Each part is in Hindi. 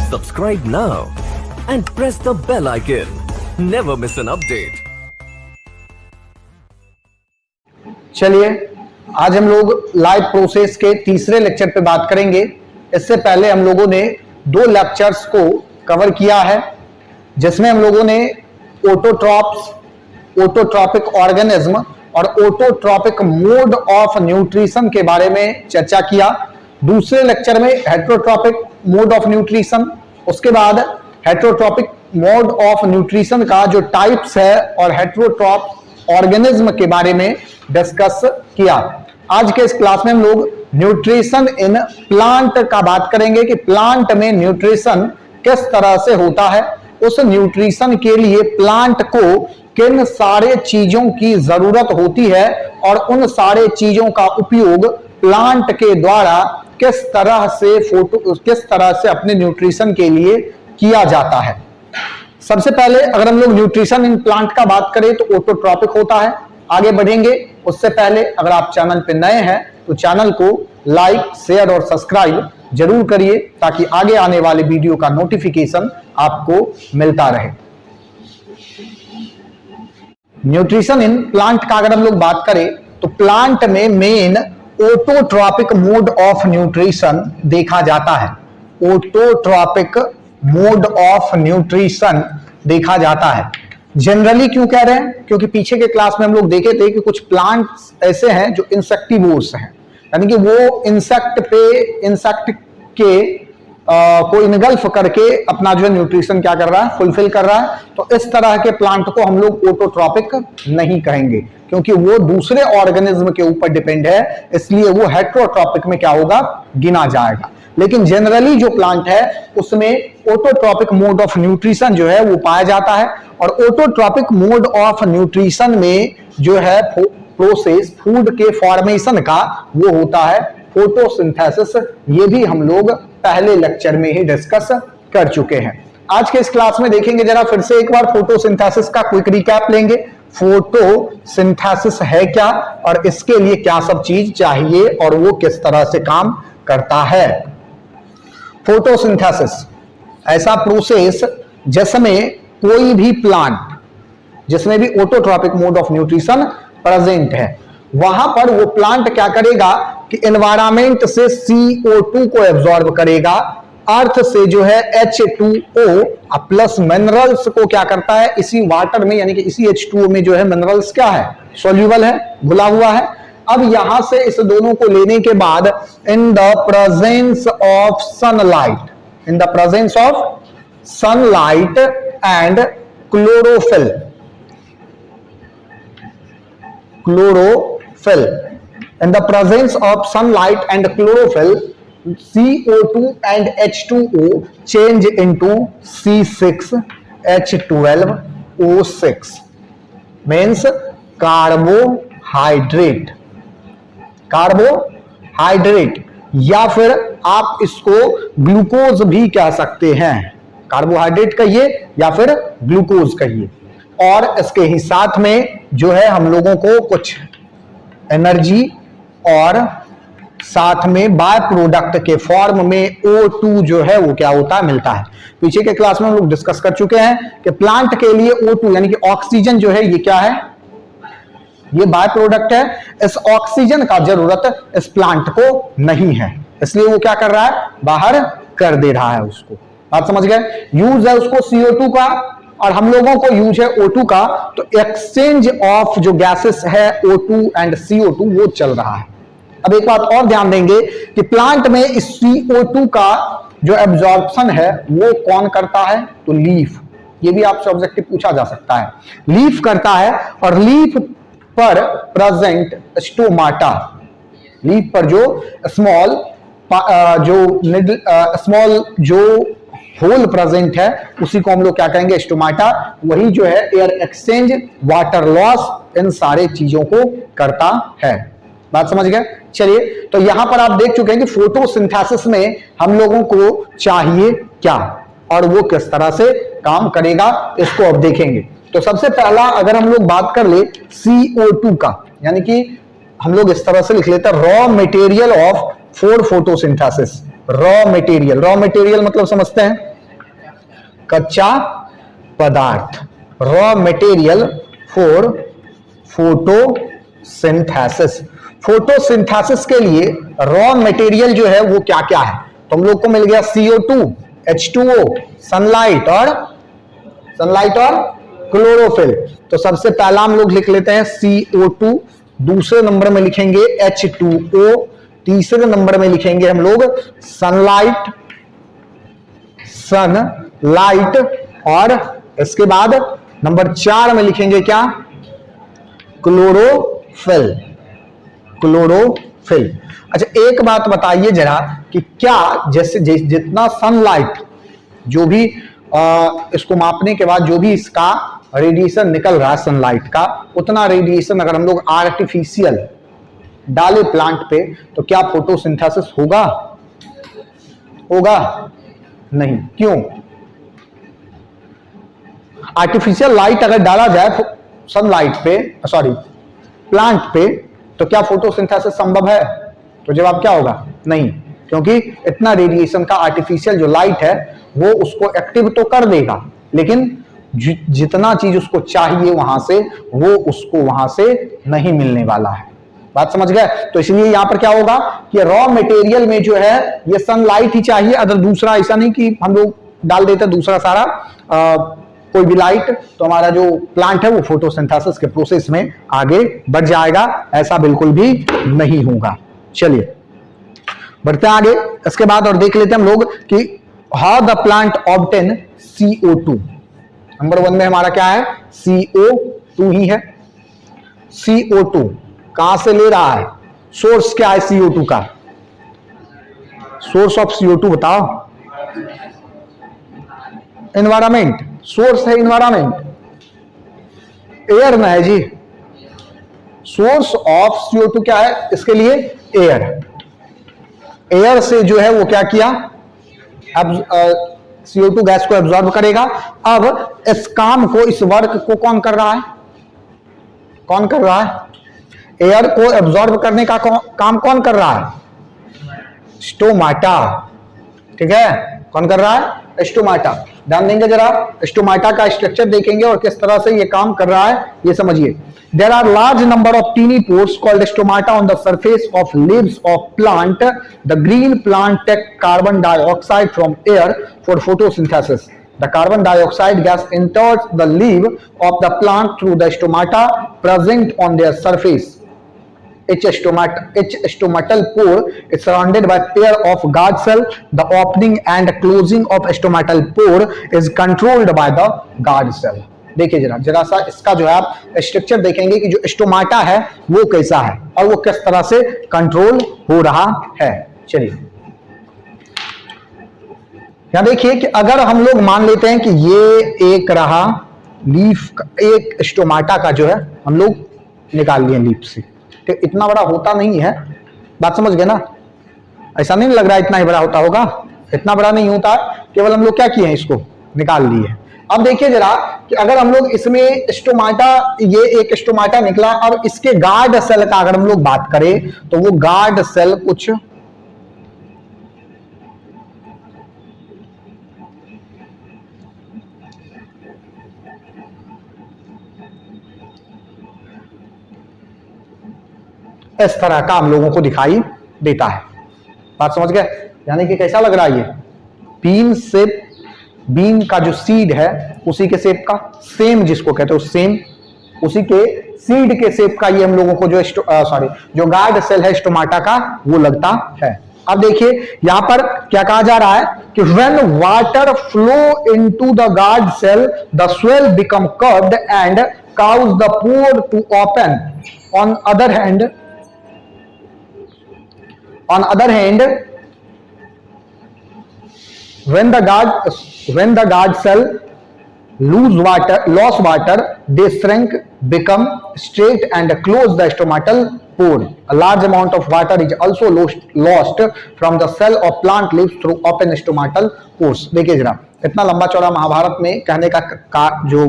Subscribe now and press the bell icon. Never miss an update. चलिए आज हम लोग लाइव प्रोसेस के तीसरे लेक्चर पे बात करेंगे। इससे पहले हम लोगों ने दो लेक्चर्स को कवर किया है, जिसमें हम लोगों ने ऑटोट्रॉप्स, ऑटोट्रॉपिक ऑर्गेनिज्म और ऑटोट्रॉपिक मोड ऑफ न्यूट्रिशन के बारे में चर्चा किया। दूसरे लेक्चर में हेटेरोट्रॉपिक मोड ऑफ न्यूट्रिशन, उसके बाद हेटेरोट्रॉपिक मोड ऑफ न्यूट्रिशन का जो टाइप्स है और हेटेरोट्रॉप ऑर्गेनिज्म के बारे में डिस्कस किया। आज के इस क्लास में हम लोग न्यूट्रिशन इन प्लांट का बात करेंगे कि प्लांट में न्यूट्रिशन किस तरह से होता है, उस न्यूट्रिशन के लिए प्लांट को किन सारे चीजों की जरूरत होती है और उन सारे चीजों का उपयोग प्लांट के द्वारा किस तरह से अपने न्यूट्रिशन के लिए किया जाता है। सबसे पहले अगर हम लोग न्यूट्रिशन इन प्लांट का बात करें तो ऑटोट्रॉपिक होता है। आगे बढ़ेंगे उससे पहले अगर आप चैनल पे नए हैं तो चैनल को लाइक, शेयर और सब्सक्राइब जरूर करिए ताकि आगे आने वाले वीडियो का नोटिफिकेशन आपको मिलता रहे। न्यूट्रिशन इन प्लांट का अगर हम लोग बात करें तो प्लांट में main autotrophic mode of nutrition देखा जाता है। ऑटोट्रॉपिक मोड ऑफ न्यूट्रिशन देखा जाता है। जनरली क्यों कह रहे हैं? क्योंकि पीछे के क्लास में हम लोग देखे थे कि कुछ प्लांट्स ऐसे हैं जो इंसेक्टिवोर्स हैं, यानी कि वो इंसेक्ट के को इनगल्फ करके अपना जो है न्यूट्रिशन क्या कर रहा है, फुलफिल कर रहा है। तो इस तरह के प्लांट को हम लोग ऑटोट्रॉपिक नहीं कहेंगे, क्योंकि वो दूसरे ऑर्गेनिज्म के ऊपर डिपेंड है, इसलिए वो हेटेरोट्रॉपिक में क्या होगा, गिना जाएगा। लेकिन जनरली जो प्लांट है उसमें ऑटोट्रॉपिक मोड ऑफ न्यूट्रिशन जो है वो पाया जाता है। और ऑटोट्रॉपिक मोड ऑफ न्यूट्रिशन में जो है प्रोसेस फूड के फॉर्मेशन का वो होता है फोटोसिंथेसिस। ये भी हम लोग पहले लेक्चर में ही डिस्कस कर चुके हैं। आज के इस क्लास में देखेंगे जरा फिर से एक बार फोटोसिंथेसिस का क्विक रिकैप लेंगे। फोटोसिंथेसिस है क्या और इसके लिए क्या सब चीज चाहिए और वो किस तरह से काम करता है। फोटोसिंथेसिस ऐसा प्रोसेस जिसमें कोई भी प्लांट जिसमें भी autotrophic mode of nutrition present है, वहां पर वो प्लांट क्या करेगा कि एनवायरमेंट से CO2 को एब्जॉर्ब करेगा, अर्थ से जो है H2O प्लस मिनरल्स को क्या करता है, इसी वाटर में यानी कि इसी H2O में जो है मिनरल्स क्या है, सॉल्यूबल है, घुला हुआ है। अब यहां से इस दोनों को लेने के बाद इन the presence of sunlight and chlorophyll in the presence of sunlight and chlorophyll, CO2 and H2O change into C6H12O6 means carbohydrate या फिर आप इसको ग्लूकोज भी कह सकते हैं। कार्बोहाइड्रेट कहिए या फिर ग्लूकोज कहिए। और इसके ही साथ में जो है हम लोगों को कुछ एनर्जी और साथ में बाय प्रोडक्ट के फॉर्म में O2 जो है वो क्या होता है, मिलता है। पीछे के क्लास में हम लोग डिस्कस कर चुके हैं कि प्लांट के लिए O2 यानी कि ऑक्सीजन जो है ये क्या है, ये बाय प्रोडक्ट है। इस ऑक्सीजन का जरूरत इस प्लांट को नहीं है, इसलिए वो क्या कर रहा है, बाहर कर दे रहा है उसको। बात समझ गए? यूज है उसको CO2 का और हम लोगों को यूज है O2 का। तो एक्सचेंज ऑफ जो गैसेस है O2 एंड CO2 वो चल रहा है। अब एक बात और ध्यान देंगे कि प्लांट में इस CO2 का जो एब्जॉर्प्शन है वो कौन करता है, तो लीफ। ये भी आपसे ऑब्जेक्टिव पूछा जा सकता है। लीफ करता है और लीफ पर प्रेजेंट स्टोमाटा, लीफ पर जो स्मॉल जो होल प्रेजेंट है उसी को हम लोग क्या कहेंगे, स्टोमाटा। वही जो है एयर एक्सचेंज, वाटर लॉस, इन सारे चीजों को करता है। बात समझ गए? चलिए, तो यहां पर आप देख चुके हैं कि फोटोसिंथेसिस में हम लोगों को चाहिए क्या और वो किस तरह से काम करेगा, इसको अब देखेंगे। तो सबसे पहला अगर हम लोग बात कर ले CO2 का, यानी कि हम लोग इस तरह से लिख लेते हैं raw material of for photosynthesis. Raw material मतलब समझते हैं कच्चा पदार्थ, raw material for photosynthesis. Photosynthesis के लिए रॉ मटेरियल जो है वो क्या क्या है? तो हम लोग को मिल गया CO2, H2O, सनलाइट और क्लोरोफिल। तो सबसे पहला हम लोग लिख लेते हैं CO2, दूसरे नंबर में लिखेंगे H2O, तीसरे नंबर में लिखेंगे हम लोग सनलाइट, और इसके बाद नंबर 4 में लिखेंगे क्या? क्लोरोफिल। अच्छा, एक बात बताइए जरा कि क्या जैसे जितना सनलाइट, जो भी इसको मापने के बाद जो भी इसका रेडिएशन निकल रहा है सनलाइट का, उतना रेडिएशन अगर हम लोग आर्टिफिशियल डाले प्लांट पे तो क्या फोटोसिंथेसिस होगा? नहीं। क्यों? आर्टिफिशियल लाइट अगर डाला जाए सनलाइट पे, प्लांट पे, तो क्या फोटोसिंथेसिस संभव है? तो जवाब क्या होगा? नहीं, क्योंकि इतना रेडिएशन का आर्टिफिशियल जो लाइट है वो उसको एक्टिव तो कर देगा, लेकिन जितना चीज उसको चाहिए वहां से, वो उसको वहां से नहीं मिलने वाला है। बात समझ गए? तो इसलिए यहां पर क्या होगा कि रॉ मटेरियल में जो है ये सनलाइट ही चाहिए, अगर दूसरा ऐसा नहीं कि हम लोग डाल देते दूसरा सारा कोई भी लाइट, तो हमारा जो प्लांट है वो फोटोसिंथेसिस के प्रोसेस में आगे बढ़ जाएगा, ऐसा बिल्कुल भी नहीं होगा। चलिए बढ़ते आगे। इसके बाद और देख लेते हैं हम लोग कि how the plant obtain CO2। Number 1 में हमारा क्या है? CO2 ही है। CO2 कहां से ले रहा है? सोर्स क्या है CO2 का? सोर्स ऑफ CO2 बताओ। एनवायरमेंट, सोर्स है एनवायरमेंट, एयर में है जी। सोर्स ऑफ CO2 क्या है इसके लिए? एयर। एयर से जो है वो क्या किया? अब CO2 गैस को एब्जॉर्ब करेगा। अब इस काम को, इस वर्क को कौन कर रहा है? एयर को एब्जॉर्ब करने का काम कौन कर रहा है? स्टोमाटा। ठीक है, कौन कर रहा है? स्टोमाटा। ध्यान देंगे जरा, स्टोमाटा का स्ट्रक्चर देखेंगे और किस तरह से ये काम कर रहा है ये समझिए। There are large number of teeny pores called stomata on the surface of leaves of plant. The green plant take carbon dioxide from air for photosynthesis. The carbon dioxide gas enters the leaf of the plant through the stomata present on their surface. Each stomatal pore is surrounded by pair of guard cell. The opening and closing of stomatal pore is controlled by the guard cell. देखिए जरा सा इसका जो है आप स्ट्रक्चर देखेंगे कि जो स्टोमाटा है वो कैसा है और वो किस तरह से कंट्रोल हो रहा है। चलिए यहां देखिए कि अगर हम लोग मान लेते हैं कि ये एक रहा लीफ, एक स्टोमाटा का जो है हम लोग निकाल लिए लीफ से, तो इतना बड़ा होता नहीं है। बात समझ गए ना? ऐसा नहीं लग रहा इतना ही बड़ा होता होगा, इतना बड़ा नहीं होता, केवल हम लोग क्या किए हैं, इसको निकाल लिए। अब देखिए जरा कि अगर हम लोग इसमें स्टोमाटा, ये एक स्टोमाटा निकला, अब इसके गार्ड सेल का अगर हम लोग बात करें तो वो गार्ड सेल कुछ इस तरह का हम लोगों को दिखाई देता है। बात समझ गए? यानी कि कैसा लग रहा है ये बीन शेप, बीन का जो सीड है उसी के शेप का, सेम जिसको कहते हो सेम, उसी के सीड के शेप का ये हम लोगों को जो गार्ड सेल है स्टोमाटा का वो लगता है। अब देखिए यहां पर क्या कहा जा रहा है कि when water flow into the guard cell the swell become curved and cause the pore to open. On other hand, when the guard cell lost water, they shrink, become straight and close the stomatal pore. A large amount of water is also lost from the cell of plant leaves through open stomatal pores. देखिए जरा, इतना लंबा चौड़ा महाभारत में कहने का जो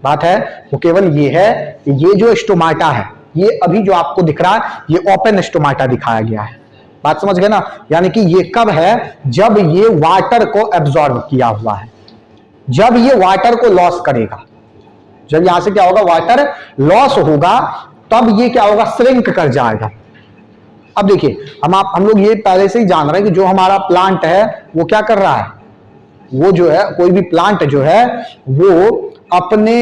बात है वो केवल ये है कि ये जो स्टोमाटा है, ये अभी जो आपको दिख रहा है ये ओपन स्टोमाटा दिखाया गया है। बात समझ गए ना? यानी कि ये कब है? जब ये वाटर को एब्जॉर्ब किया हुआ है। जब ये वाटर को लॉस करेगा, जब यहां से क्या होगा, वाटर लॉस होगा, तब ये क्या होगा, श्रिंक कर जाएगा। अब देखिए हम लोग ये पहले से ही जान रहे हैं कि जो हमारा प्लांट है वो क्या कर रहा है, वो जो है कोई भी प्लांट जो है वो अपने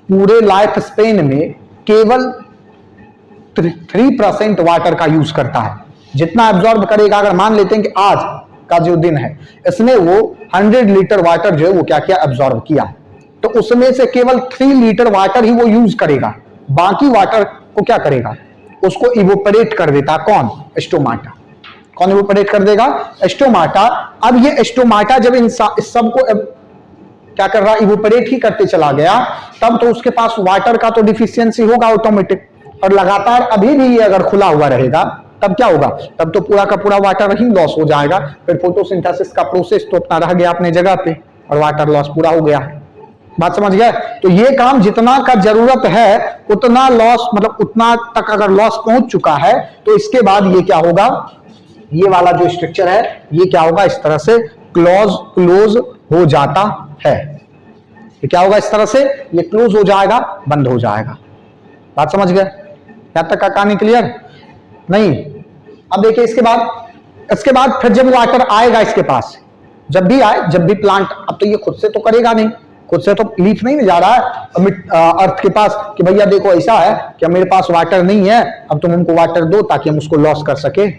पूरे लाइफ स्पेन में केवल 3% वाटर का यूज करता है। जितना एब्जॉर्ब करेगा, अगर मान लेते हैं कि आज का जो दिन है इसमें वो 100 लीटर वाटर जो है वो क्या किया, एब्जॉर्ब किया, तो उसमें से केवल 3 लीटर वाटर ही वो यूज करेगा, बाकी वाटर को क्या करेगा, उसको इवोपरेट कर देता। कौन, स्टोमाटा। कौन इवोपरेट कर देगा, स्टोमाटा। अब ये स्टोमाटा जब इस सब को क्या कर रहा, इवोपरेट ही करते चला गया, तब तो उसके पास वाटर का तो डिफिशियंसी होगा ऑटोमेटिक, और लगातार अभी भी ये अगर खुला हुआ रहेगा तब क्या होगा, तब तो पूरा का पूरा वाटर ही लॉस हो जाएगा। फिर फोटोसिंथेसिस का प्रोसेस तो अपना रह गया अपने जगह पे और वाटर लॉस पूरा हो गया। बात समझ गए? तो ये काम जितना का जरूरत है उतना लॉस, मतलब उतना तक अगर लॉस पहुंच चुका है तो इसके बाद ये क्या होगा, ये वाला जो स्ट्रक्चर है ये क्या होगा, इस तरह से क्लोज हो जाता है। ये क्या होगा, इस तरह से ये क्लोज हो जाएगा, बंद हो जाएगा। बात समझ गए? यहां तक का कहानी क्लियर? नहीं। अब देखिए इसके बाद फिर जब वाटर आएगा इसके पास, जब भी आए, जब भी प्लांट, अब तो ये खुद से तो करेगा नहीं, खुद से तो लीफ नहीं जा रहा है अर्थ के पास कि भैया देखो ऐसा है कि मेरे पास वाटर नहीं है, अब तुम हमको वाटर दो ताकि हम उसको लॉस कर सके।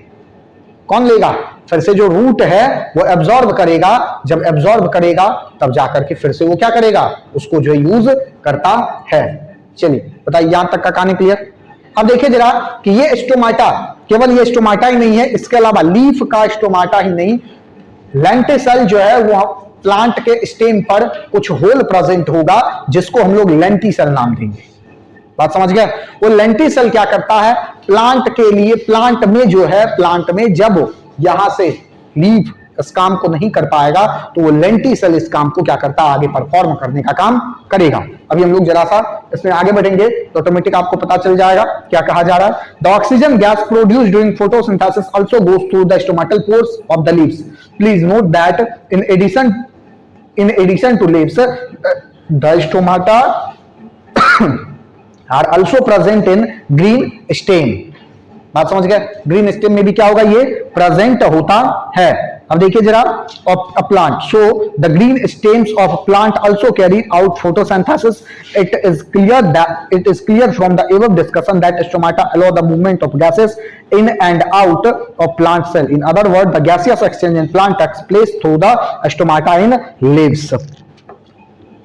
कौन लेगा? फिर से जो रूट है वो एब्जॉर्ब करेगा, जब एब्जॉर्ब करेगा तब जाकर के फिर से वो क्या करेगा, उसको जो यूज करता है। चलिए बताइए यहां तक का कहानी क्लियर? अब देखिए जरा कि ये स्टोमाटा, केवल ये स्टोमाटा ही नहीं है, इसके अलावा लीफ का स्टोमाटा ही नहीं, लेंटिसल जो है वो प्लांट के स्टेम पर कुछ होल प्रेजेंट होगा जिसको हम लोग लेंटिसल नाम देंगे। बात समझ गए? वो लेंटिसल क्या करता है, प्लांट के लिए, प्लांट में जो है, प्लांट में जब यहां से लीफ इस काम को नहीं कर पाएगा तो वो लेंटिसल इस काम को क्या करता है, आगे परफॉर्म करने का काम करेगा। अभी हम लोग जरा सा इसमें आगे बढ़ेंगे तो ऑटोमेटिक आपको पता चल जाएगा क्या कहा जा रहा है। The oxygen gas produced during photosynthesis also goes through the stomatal pores of the leaves. Please note that in addition to leaves the stomata are also present in green stem. बात समझ गए? ग्रीन स्टेम में भी क्या होगा, ये प्रेजेंट होता है। अब देखिए जरा, a plant, so the green stems of a plant also carry out photosynthesis. It is clear from the above discussion that stomata allow the movement of gases in and out of plant cell. In other words, the gaseous exchange in plant takes place through the stomata in leaves.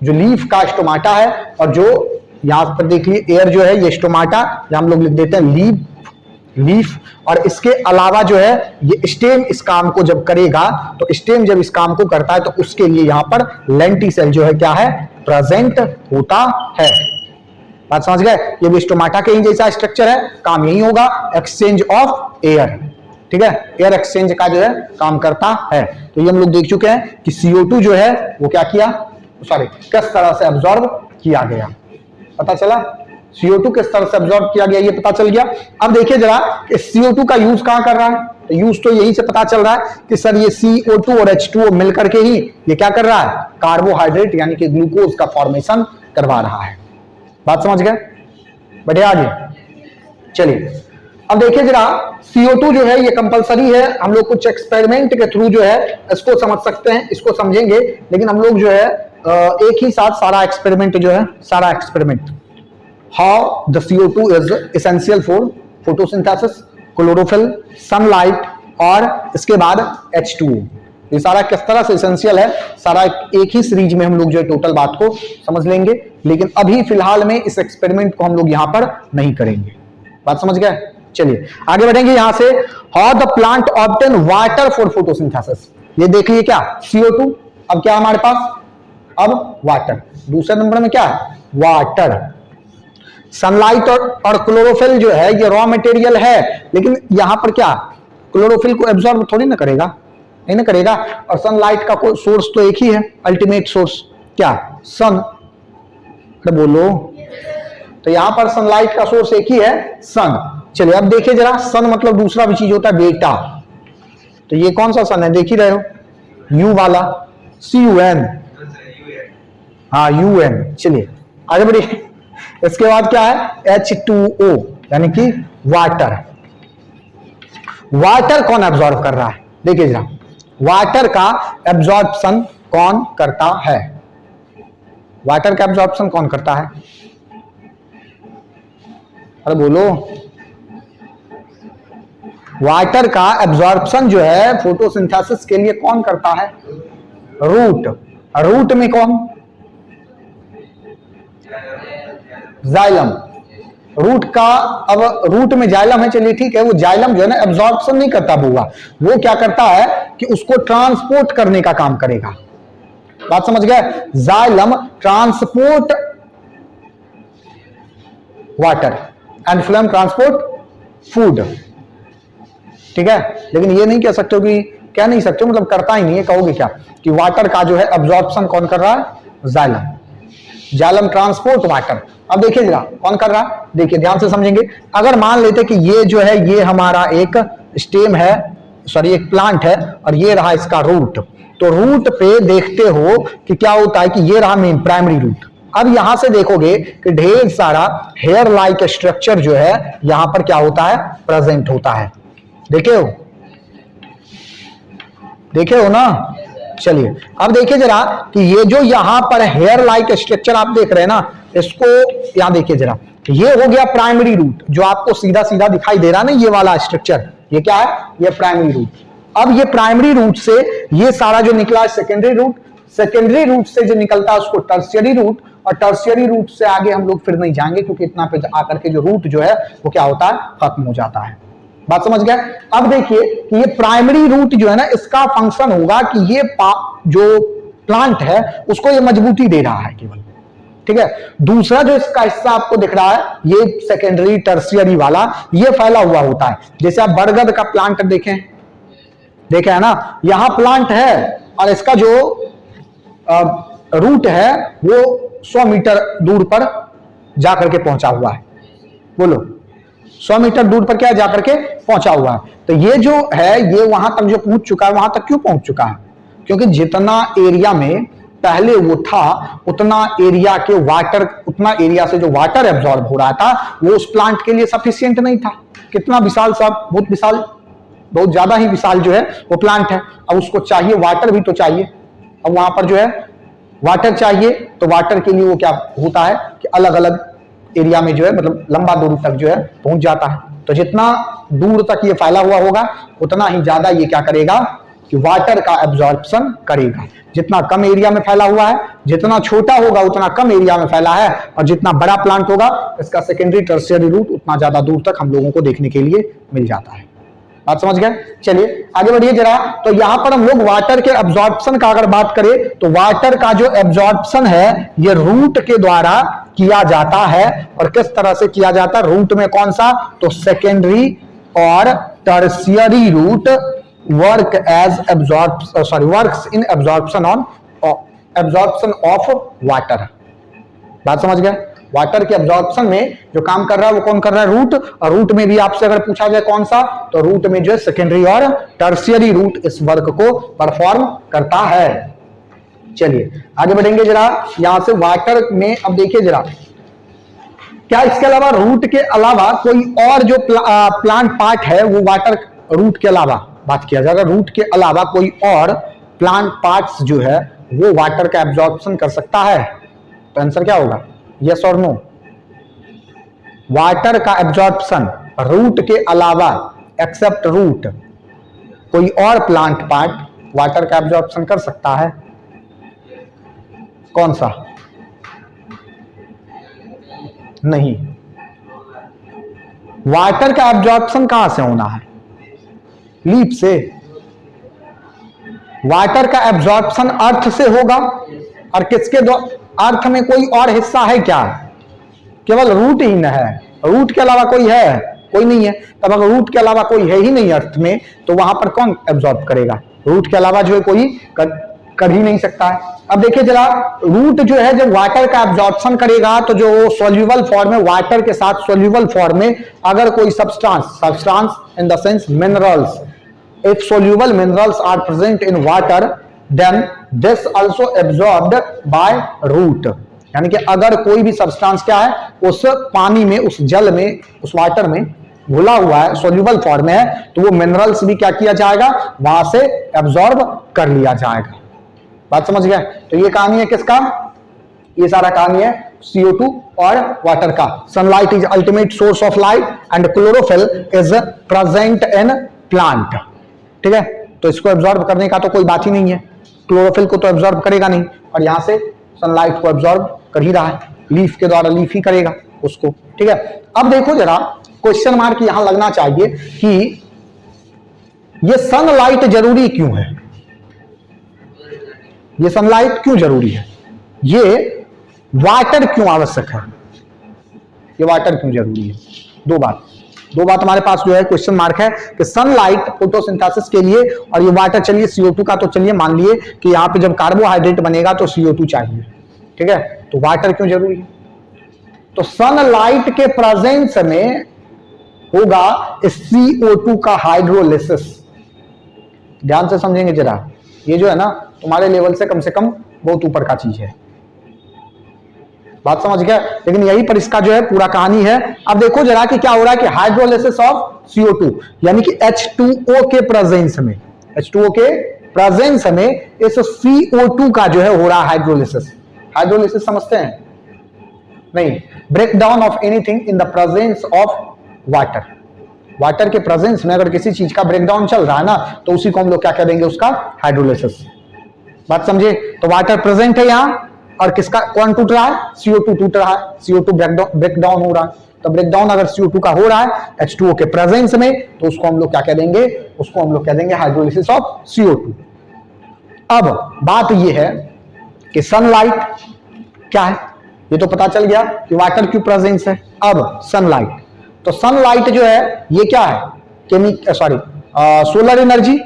जो लीफ का स्टोमाटा है, और जो यहां पर देखिए एयर जो है ये स्टोमाटा, हम लोग लिख देते हैं लीफ, और इसके अलावा जो है ये स्टेम इस काम को जब करेगा, तो स्टेम जब इस काम को करता है तो उसके लिए यहां पर लेंटिसेल जो है क्या है, प्रेजेंट होता है। बात समझ गए? ये भी स्टोमाटा के ही जैसा स्ट्रक्चर है, काम यही होगा, एक्सचेंज ऑफ एयर। ठीक है, एयर एक्सचेंज का जो है काम करता है। तो ये हम लोग देख चुके हैं कि CO2 जो है वो क्या किया, सॉरी किस तरह से एब्जॉर्ब किया गया, पता चला। CO2 किस तरह से एब्जॉर्ब किया गया ये पता चल गया। अब देखिए जरा कि CO2 का यूज कहां कर रहा है, तो यूज तो यही से पता चल रहा है कि सर ये CO2 और H2O मिलकर के ही ये क्या कर रहा है, कार्बोहाइड्रेट यानी कि ग्लूकोज का फॉर्मेशन करवा रहा है। बात समझ गए? बढ़िया, आगे चलिए। अब देखिए जरा CO2 जो है ये कंपलसरी है, हम लोग कुछ एक्सपेरिमेंट के थ्रू जो है इसको समझ सकते हैं, इसको समझेंगे, लेकिन हम लोग जो है एक ही साथ सारा एक्सपेरिमेंट जो है, सारा experiment how the CO2 is essential for photosynthesis, chlorophyll, sunlight और इसके बाद H2O, ये सारा किस तरह से एसेंशियल है, सारा एक ही सीरीज में हम लोग जो है टोटल बात को समझ लेंगे, लेकिन अभी फिलहाल में इस एक्सपेरिमेंट को हम लोग यहां पर नहीं करेंगे। बात समझ गए? चलिए आगे बढ़ेंगे यहां से। how the plant obtain water for photosynthesis, ये देख लीजिए क्या, CO2, अब क्या हमारे पास, अब वाटर, दूसरे नंबर में क्या है, वाटर। सनलाइट और क्लोरोफिल जो है ये रॉ मटेरियल है, लेकिन यहां पर क्या, क्लोरोफिल को एब्जॉर्ब थोड़ी ना करेगा, नहीं ना करेगा, और सनलाइट का कोई सोर्स तो एक ही है, अल्टीमेट सोर्स क्या, सन। अरे बोलो, तो यहां पर सनलाइट का सोर्स एक ही है, सन। चलिए अब देखिए जरा, सन मतलब दूसरा भी चीज होता है बेटा, तो ये कौन सा सन है, देख ही रहे हो, यू वाला, CUN, हाँ UN। चलिए आगे बढ़िए। इसके बाद क्या है H2O यानी कि वाटर। वाटर कौन एब्जॉर्ब कर रहा है? देखिए जरा, वाटर का एब्जॉर्प्शन कौन करता है? वाटर का एब्जॉर्प्शन कौन करता है? अरे बोलो। वाटर का एब्जॉर्प्शन जो है फोटोसिंथेसिस के लिए कौन करता है? रूट। रूट में कौन? जाइलम। रूट का, अब रूट में जाइलम है, चलिए ठीक है, वो जाइलम जो है ना एब्जॉर्प्शन नहीं करता बुआ, वो क्या करता है कि उसको ट्रांसपोर्ट करने का काम करेगा। बात समझ गए? Xylem transport water and phloem transport food. ठीक है, लेकिन ये नहीं कह सकते हो कि, कह नहीं सकते मतलब करता ही नहीं है, कहोगे क्या कि वाटर का जो है एब्जॉर्प्शन कौन कर रहा है? जाइलम। Xylem transport water. अब देखिए जरा कौन कर रहा है, देखिए ध्यान से समझेंगे। अगर मान लेते कि ये जो है ये हमारा एक स्टेम है, सॉरी एक प्लांट है, और ये रहा इसका रूट, तो रूट पे देखते हो कि क्या होता है कि ये रहा मेन प्राइमरी रूट। अब यहां से देखोगे कि ढेर सारा हेयर लाइक स्ट्रक्चर जो है यहां पर क्या होता है? प्रेजेंट होता है। देखे हो? देखे हो ना? चलिए अब देखिए जरा कि ये जो यहां पर हेयर लाइक स्ट्रक्चर आप देख रहे हैं ना, इसको यहां देखिए जरा, ये हो गया प्राइमरी रूट, जो आपको सीधा सीधा दिखाई दे रहा ना ये वाला स्ट्रक्चर, ये क्या है? ये प्राइमरी रूट। अब ये प्राइमरी रूट से ये सारा जो निकला है सेकेंडरी रूट, सेकेंडरी रूट से जो निकलता है उसको टर्शियरी रूट, और टर्शियरी रूट से आगे हम लोग फिर नहीं जाएंगे क्योंकि इतना पे आकर के जो रूट जो है वो क्या होता है? खत्म हो जाता है। बात समझ गए? अब देखिए कि ये प्राइमरी रूट जो है ना, इसका फंक्शन होगा कि ये जो प्लांट है उसको ये मजबूती दे रहा है केवल। ठीक है, दूसरा जो इसका हिस्सा आपको दिख रहा है ये सेकेंडरी टर्शियरी वाला, ये फैला हुआ होता है। जैसे आप बरगद का प्लांट देखें, देखे है ना, यहां प्लांट है और इसका जो रूट है वो 100 मीटर दूर पर जाकर के पहुंचा हुआ है। बोलो, 100 मीटर दूर पर क्या जाकर के पहुंचा हुआ है। तो ये जो है ये वहां तक जो पहुंच चुका है, वहां तक क्यों पहुंच चुका है? क्योंकि जितना एरिया में पहले वो था उतना एरिया के वाटर, उतना एरिया से जो वाटर एब्जॉर्ब हो रहा था वो उस प्लांट के लिए सफिशिएंट नहीं था। कितना विशाल सा, बहुत विशाल, बहुत ज्यादा ही विशाल जो है वो प्लांट है। अब उसको चाहिए वाटर भी तो चाहिए। अब वहां पर जो है वाटर चाहिए, तो वाटर के लिए वो क्या होता है कि अलग अलग एरिया में जो है मतलब लंबा दूर तक जो है पहुंच जाता है। तो जितना दूर तक ये फैला हुआ होगा उतना ही ज्यादा ये क्या करेगा कि वाटर का एब्जॉर्प्शन करेगा। जितना कम एरिया में फैला हुआ है, जितना छोटा होगा उतना कम एरिया में फैला है, और जितना बड़ा प्लांट होगा इसका सेकेंडरी टर्शियरी रूट उतना ज्यादा दूर तक हम लोगों को देखने के लिए मिल जाता है। बात समझ गए? चलिए आगे बढ़िए जरा। तो यहां पर हम लोग वाटर के एब्जॉर्प्शन का अगर बात करें तो वाटर का जो एब्जॉर्प्शन है ये रूट के द्वारा किया जाता है। और किस तरह से किया जाता है? रूट में कौन सा? तो सेकेंडरी और tertiary root work as works in absorption of water. बात समझ गए? वाटर के एब्जॉर्प्शन में जो काम कर रहा है वो कौन कर रहा है? रूट। और रूट में भी आपसे अगर पूछा जाए कौन सा, तो रूट में जो है सेकेंडरी और टर्शियरी रूट इस वर्क को परफॉर्म करता है। चलिए आगे बढ़ेंगे जरा। यहां से वाटर में अब देखिए जरा, क्या इसके अलावा रूट के अलावा कोई और जो प्लांट पार्ट है वो वाटर, रूट के अलावा बात किया जाए, रूट के अलावा कोई और प्लांट पार्ट्स जो है वो वाटर का एब्जॉर्प्शन कर सकता है? तो आंसर क्या होगा? यस और नो? वाटर का एब्जॉर्प्शन रूट के अलावा, एक्सेप्ट रूट, कोई और प्लांट पार्ट वाटर का एब्जॉर्प्शन कर सकता है? कौन सा? नहीं। वाटर का एब्जॉर्प्शन कहां से होना है? लीफ से। वाटर का एब्जॉर्प्शन अर्थ से होगा। और किसके द्वारा? अर्थ में कोई और हिस्सा है क्या? केवल रूट ही न है। रूट के अलावा कोई है? कोई नहीं है। तब अगर रूट के अलावा कोई है ही नहीं अर्थ में, तो वहां पर कौन एब्जॉर्ब करेगा? रूट के अलावा जो है कोई कर ही नहीं सकता है। अब देखिए जरा, रूट जो है जब वाटर का एब्जॉर्प्शन करेगा तो जो सोल्यूबल फॉर्म में, वाटर के साथ सोल्यूबल फॉर्म में अगर कोई substance in the sense minerals, if soluble minerals are present in water then this also absorbed by root, यानी कि अगर कोई भी सब्सटेंस क्या है उस पानी में, उस जल में, उस वाटर में घुला हुआ है, सोल्यूबल फॉर्म में है, तो वो मिनरल्स भी क्या किया जाएगा, वहां से एब्जॉर्ब कर लिया जाएगा। बात समझ गए? तो ये कहानी है किसका, ये सारा कहानी है CO2 और वाटर का। Sunlight is ultimate source of light and chlorophyll is present in plant. ठीक है, तो इसको एब्जॉर्ब करने का तो कोई बात ही नहीं है, क्लोरोफिल को तो एब्जॉर्ब करेगा नहीं, और यहां से सनलाइट को एब्जॉर्ब कर ही रहा है, लीफ के द्वारा लीफ ही करेगा उसको। ठीक है, अब देखो जरा, क्वेश्चन मार्क यहां लगना चाहिए कि ये सनलाइट जरूरी क्यों है, ये सनलाइट क्यों जरूरी है, ये वाटर क्यों आवश्यक है, ये वाटर क्यों जरूरी है। दो बात हमारे पास जो है क्वेश्चन मार्क है कि सनलाइट फोटोसिंथेसिस के लिए, और ये वाटर चलिए CO2 का तो चलिए मान लिए कि यहां पे जब कार्बोहाइड्रेट बनेगा तो CO2 चाहिए। ठीक है, तो वाटर क्यों जरूरी है, तो सनलाइट के प्रेजेंस में होगा CO2 का हाइड्रोलिसिस। ध्यान से समझेंगे जरा, ये जो है ना तुम्हारे लेवल से कम बहुत ऊपर का चीज है, बात समझ गया, लेकिन यही पर इसका जो है पूरा कहानी है। अब देखो जरा कि क्या हो रहा है कि हाइड्रोलिसिस ऑफ CO2, यानी कि H2O के प्रेजेंस में, H2O के प्रेजेंस में इस CO2 का जो है हो रहा है हाइड्रोलिसिस। हाइड्रोलिसिस समझते हैं नहीं, break down of anything in the presence of water. Water के प्रेजेंस में अगर किसी चीज का ब्रेकडाउन चल रहा है ना, तो उसी को हम लोग क्या कह देंगे, उसका हाइड्रोलिसिस। बात समझे? तो वाटर प्रेजेंट है यहां, और किसका कौन टूट रहा है, CO2 टूट रहा है, CO2 ब्रेकडाउन हो रहा है। तो ब्रेकडाउन अगर CO2 का हो रहा है H2O के प्रेजेंस में, तो उसको हम लोग क्या कह देंगे, उसको हम लोग कह देंगे हाइड्रोलिसिस ऑफ CO2। अब बात यह है कि सनलाइट क्या है, ये तो पता चल गया कि वाटर की प्रेजेंस है। अब सनलाइट, तो सनलाइट जो है ये क्या है, सोलर एनर्जी,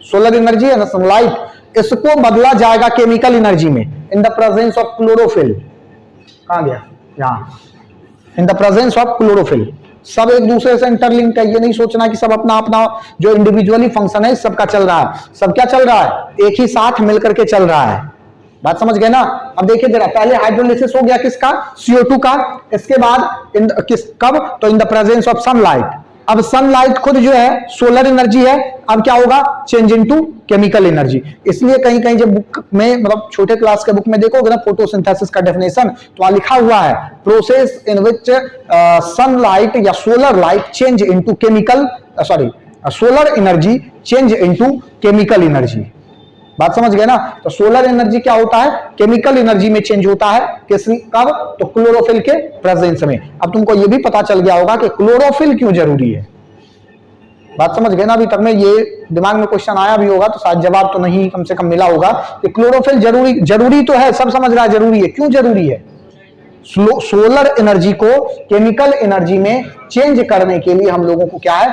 सोलर एनर्जी है ना सनलाइट, इसको बदला जाएगा केमिकल एनर्जी में इन द प्रेजेंस ऑफ क्लोरोफिल। कहां गया, यहां, इन द प्रेजेंस ऑफ क्लोरोफिल। सब एक दूसरे से इंटरलिंक्ड है, ये नहीं सोचना कि सब अपना अपना जो इंडिविजुअली फंक्शन है सबका चल रहा है, सब क्या चल रहा है, एक ही साथ मिलकर के चल रहा है। बात समझ गए ना? अब देखिए जरा, पहले हाइड्रोलिसिस हो गया किसका, CO2 का, इसके बाद कब, तो इन द प्रेजेंस ऑफ सनलाइट। अब सनलाइट खुद जो है सोलर एनर्जी है, अब क्या होगा, चेंज इनटू केमिकल एनर्जी। इसलिए कहीं कहीं जब बुक में, मतलब छोटे क्लास के बुक में देखोगे ना फोटोसिंथेसिस का डेफिनेशन, तो वहां लिखा हुआ है प्रोसेस इन विच सनलाइट या solar light change into chemical, solar energy change into chemical energy. बात समझ गए ना? तो सोलर एनर्जी क्या होता है, केमिकल एनर्जी में चेंज होता है, कब, तो क्लोरोफिल के प्रेजेंस में। अब तुमको ये भी पता चल गया होगा कि क्लोरोफिल क्यों जरूरी है। बात समझ गए ना? अभी तक में ये दिमाग में क्वेश्चन आया भी होगा तो शायद जवाब तो नहीं कम से कम मिला होगा कि क्लोरोफिल जरूरी तो है, सब समझ रहा है जरूरी है, क्यों जरूरी है, सोलर एनर्जी को केमिकल एनर्जी में चेंज करने के लिए हम लोगों को क्या है,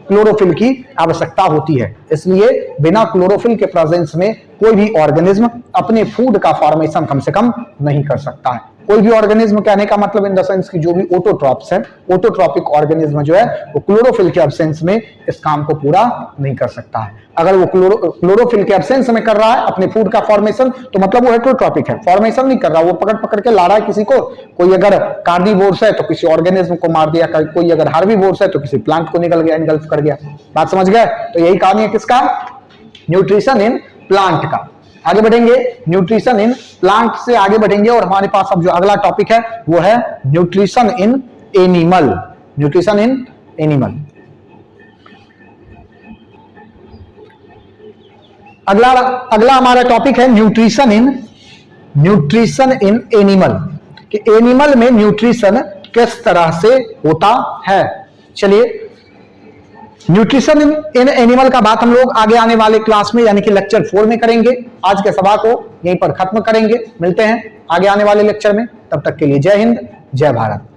क्लोरोफिल की आवश्यकता होती है। इसलिए बिना क्लोरोफिल के प्रेजेंस में कोई भी ऑर्गेनिज्म अपने फूड का फॉर्मेशन कम से कम नहीं कर सकता है। कोई भी ऑर्गेनिज्म कहने का मतलब इन द सेंस कि जो भी ऑटोट्रॉप्स है, ऑटोट्रॉपिक ऑर्गेनिज्म जो है वो क्लोरोफिल के एब्सेंस में इस काम को पूरा नहीं कर सकता है। अगर वो क्लोरोफिल के एब्सेंस में कर रहा है अपने फूड का फॉर्मेशन, तो मतलब वो हेटेरोट्रॉपिक है, फॉर्मेशन नहीं कर रहा, वो पकड़ के ला रहा है किसी को। कोई अगर कार्निवोर्स है तो किसी ऑर्गेनिज्म को मार दिया, कोई अगर हार्बिवोर्स है तो किसी प्लांट को इनगल्फ कर गया। बात समझ गए? तो यही कहानी है किसका, न्यूट्रिशन इन प्लांट का। आगे बढ़ेंगे, न्यूट्रिशन इन प्लांट से आगे बढ़ेंगे, और हमारे पास अब जो अगला टॉपिक है वो है nutrition in animal. Nutrition in animal, अगला हमारा टॉपिक है न्यूट्रिशन इन एनिमल, कि एनिमल में न्यूट्रिशन किस तरह से होता है। चलिए, न्यूट्रिशन इन एनिमल का बात हम लोग आगे आने वाले क्लास में यानी कि लेक्चर 4 में करेंगे। आज के सभा को यहीं पर खत्म करेंगे, मिलते हैं आगे आने वाले लेक्चर में। तब तक के लिए जय हिंद, जय भारत।